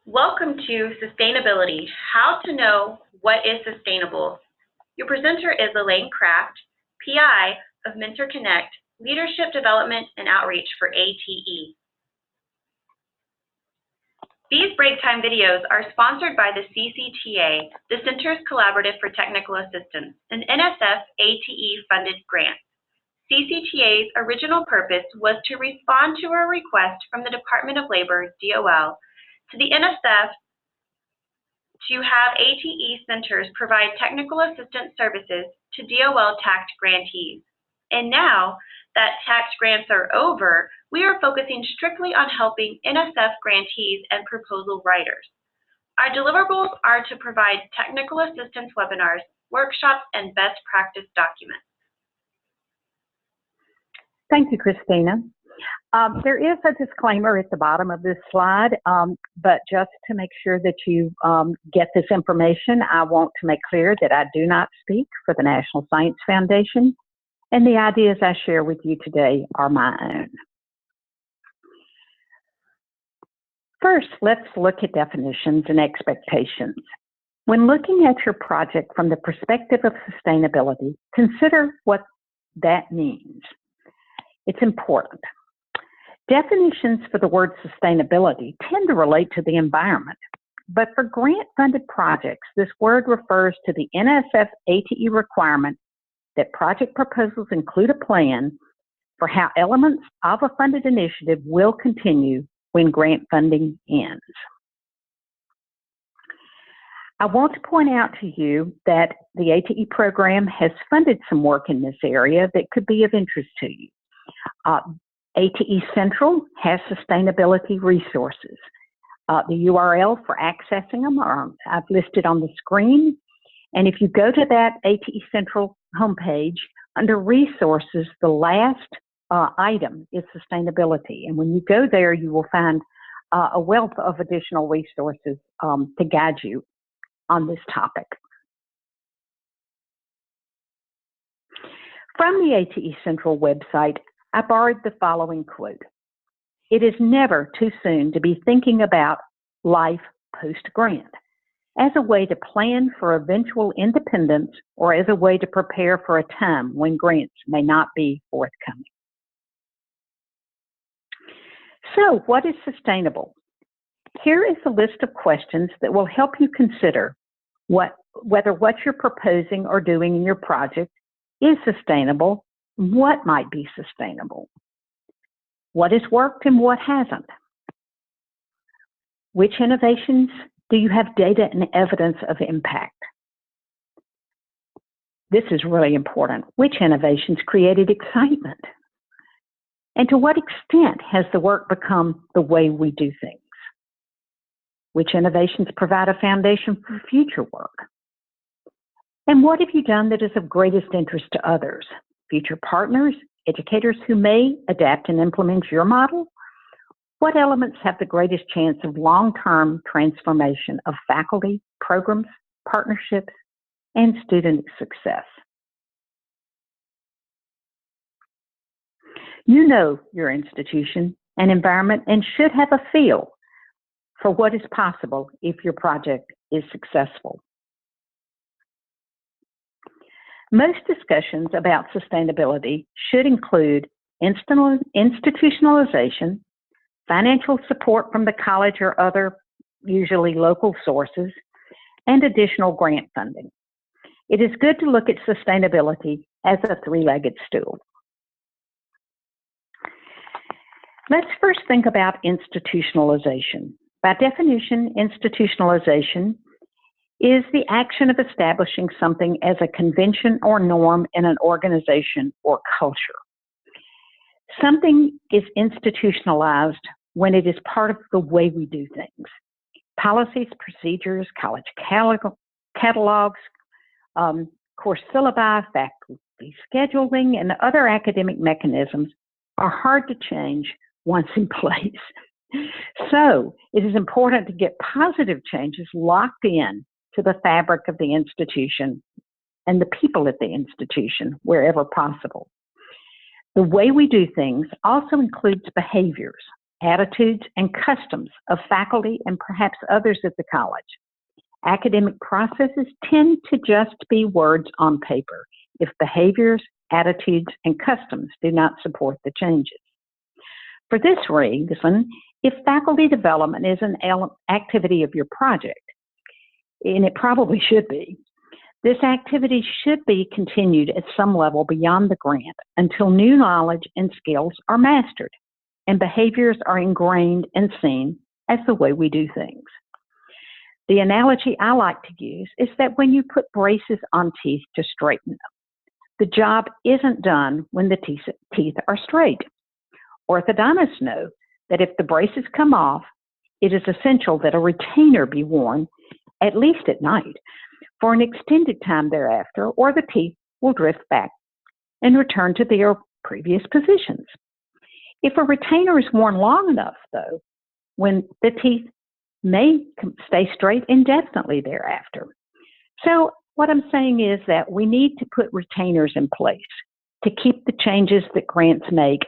Welcome to Sustainability, How to Know What is Sustainable. Your presenter is Elaine Kraft, PI of Mentor Connect, Leadership Development and Outreach for ATE. These break time videos are sponsored by the CCTA, the Centers Collaborative for Technical Assistance, an NSF ATE funded grant. CCTA's original purpose was to respond to a request from the Department of Labor, DOL, to the NSF to have ATE centers provide technical assistance services to DOL tax grantees. And now that tax grants are over, we are focusing strictly on helping NSF grantees and proposal writers. Our deliverables are to provide technical assistance webinars, workshops, and best practice documents. Thank you, Christina. There is a disclaimer at the bottom of this slide, but just to make sure that you get this information, I want to make clear that I do not speak for the National Science Foundation, and the ideas I share with you today are my own. First, let's look at definitions and expectations. When looking at your project from the perspective of sustainability, consider what that means. It's important. Definitions for the word sustainability tend to relate to the environment, but for grant-funded projects, this word refers to the NSF ATE requirement that project proposals include a plan for how elements of a funded initiative will continue when grant funding ends. I want to point out to you that the ATE program has funded some work in this area that could be of interest to you. ATE Central has sustainability resources. The URL for accessing them I've listed on the screen. And if you go to that ATE Central homepage, under resources, the last item is sustainability. And when you go there, you will find a wealth of additional resources to guide you on this topic. From the ATE Central website, I borrowed the following quote: "It is never too soon to be thinking about life post-grant as a way to plan for eventual independence or as a way to prepare for a time when grants may not be forthcoming." So, what is sustainable? Here is a list of questions that will help you consider whether what you're proposing or doing in your project is sustainable. What might be sustainable? What has worked and what hasn't? Which innovations do you have data and evidence of impact? This is really important. Which innovations created excitement? And to what extent has the work become the way we do things? Which innovations provide a foundation for future work? And what have you done that is of greatest interest to others? Future partners, educators who may adapt and implement your model? What elements have the greatest chance of long-term transformation of faculty, programs, partnerships, and student success? You know your institution and environment and should have a feel for what is possible if your project is successful. Most discussions about sustainability should include institutionalization, financial support from the college or other, usually local sources, and additional grant funding. It is good to look at sustainability as a three-legged stool. Let's first think about institutionalization. By definition, institutionalization is the action of establishing something as a convention or norm in an organization or culture. Something is institutionalized when it is part of the way we do things. Policies, procedures, college catalogs, course syllabi, faculty scheduling, and other academic mechanisms are hard to change once in place. So it is important to get positive changes locked in to the fabric of the institution and the people at the institution wherever possible. The way we do things also includes behaviors, attitudes, and customs of faculty and perhaps others at the college. Academic processes tend to just be words on paper if behaviors, attitudes, and customs do not support the changes. For this reason, if faculty development is an activity of your project, and it probably should be, this activity should be continued at some level beyond the grant until new knowledge and skills are mastered and behaviors are ingrained and seen as the way we do things. The analogy I like to use is that when you put braces on teeth to straighten them, the job isn't done when the teeth are straight. Orthodontists know that if the braces come off, it is essential that a retainer be worn, at least at night, for an extended time thereafter, or the teeth will drift back and return to their previous positions. If a retainer is worn long enough, though, when the teeth may stay straight indefinitely thereafter. So what I'm saying is that we need to put retainers in place to keep the changes that grants make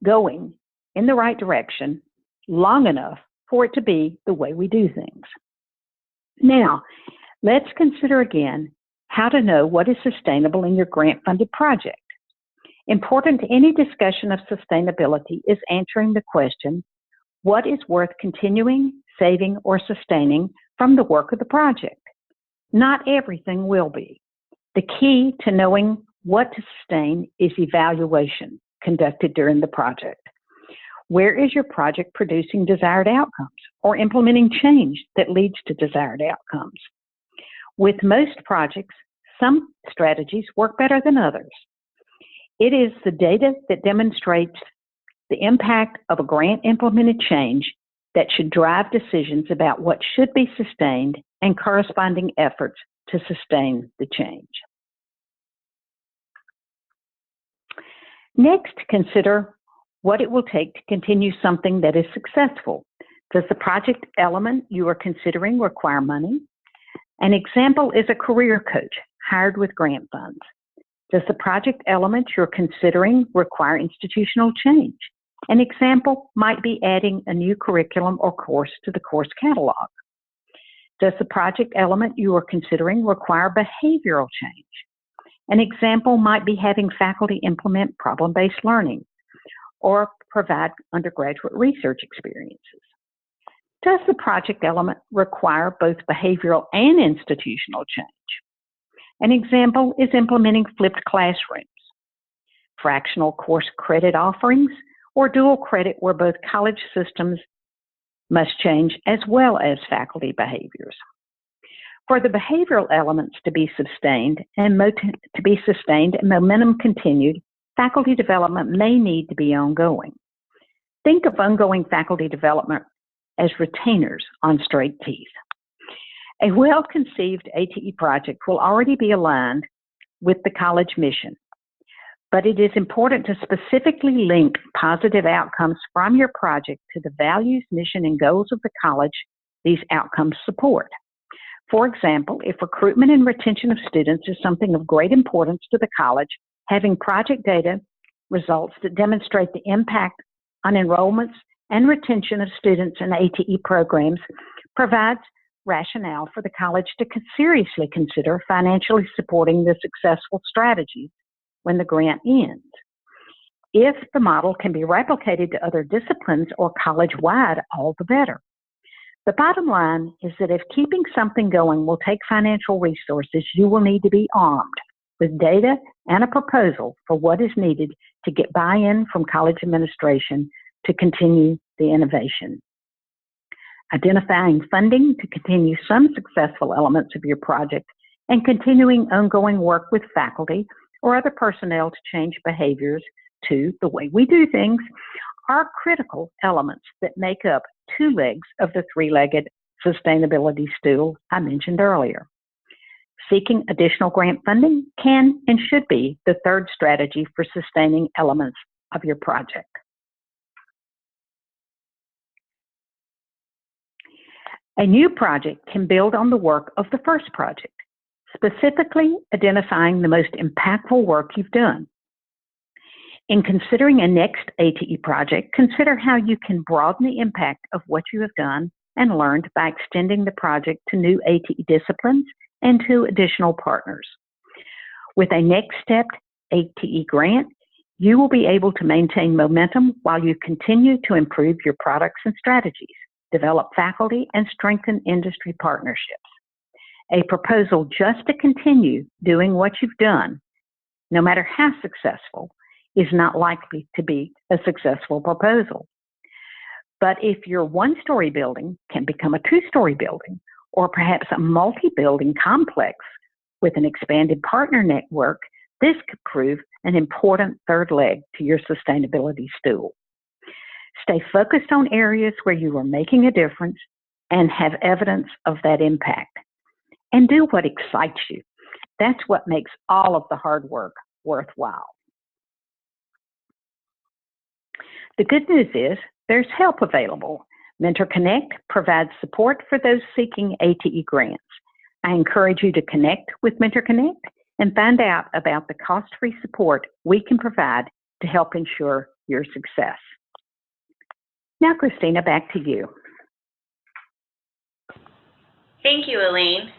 going in the right direction long enough for it to be the way we do things. Now, let's consider again how to know what is sustainable in your grant-funded project. Important to any discussion of sustainability is answering the question, what is worth continuing, saving, or sustaining from the work of the project? Not everything will be. The key to knowing what to sustain is evaluation conducted during the project. Where is your project producing desired outcomes or implementing change that leads to desired outcomes? With most projects, some strategies work better than others. It is the data that demonstrates the impact of a grant-implemented change that should drive decisions about what should be sustained and corresponding efforts to sustain the change. Next, consider what it will take to continue something that is successful. Does the project element you are considering require money? An example is a career coach hired with grant funds. Does the project element you're considering require institutional change? An example might be adding a new curriculum or course to the course catalog. Does the project element you are considering require behavioral change? An example might be having faculty implement problem-based learning or provide undergraduate research experiences. Does the project element require both behavioral and institutional change? An example is implementing flipped classrooms, fractional course credit offerings, or dual credit where both college systems must change as well as faculty behaviors. For the behavioral elements to be sustained and momentum continued, faculty development may need to be ongoing. Think of ongoing faculty development as retainers on straight teeth. A well-conceived ATE project will already be aligned with the college mission, but it is important to specifically link positive outcomes from your project to the values, mission, and goals of the college these outcomes support. For example, if recruitment and retention of students is something of great importance to the college, having project data results that demonstrate the impact on enrollments and retention of students in ATE programs provides rationale for the college to seriously consider financially supporting the successful strategies when the grant ends. If the model can be replicated to other disciplines or college-wide, all the better. The bottom line is that if keeping something going will take financial resources, you will need to be armed with data and a proposal for what is needed to get buy-in from college administration to continue the innovation. Identifying funding to continue some successful elements of your project and continuing ongoing work with faculty or other personnel to change behaviors to the way we do things are critical elements that make up two legs of the three-legged sustainability stool I mentioned earlier. Seeking additional grant funding can and should be the third strategy for sustaining elements of your project. A new project can build on the work of the first project, specifically identifying the most impactful work you've done. In considering a next ATE project, consider how you can broaden the impact of what you have done and learned by extending the project to new ATE disciplines and to additional partners. With a next step ATE grant, you will be able to maintain momentum while you continue to improve your products and strategies, develop faculty, and strengthen industry partnerships. A proposal just to continue doing what you've done, no matter how successful, is not likely to be a successful proposal. But if your one-story building can become a two-story building, or perhaps a multi-building complex with an expanded partner network, this could prove an important third leg to your sustainability stool. Stay focused on areas where you are making a difference and have evidence of that impact. And do what excites you. That's what makes all of the hard work worthwhile. The good news is there's help available. Mentor Connect provides support for those seeking ATE grants. I encourage you to connect with Mentor Connect and find out about the cost-free support we can provide to help ensure your success. Now, Christina, back to you. Thank you, Elaine.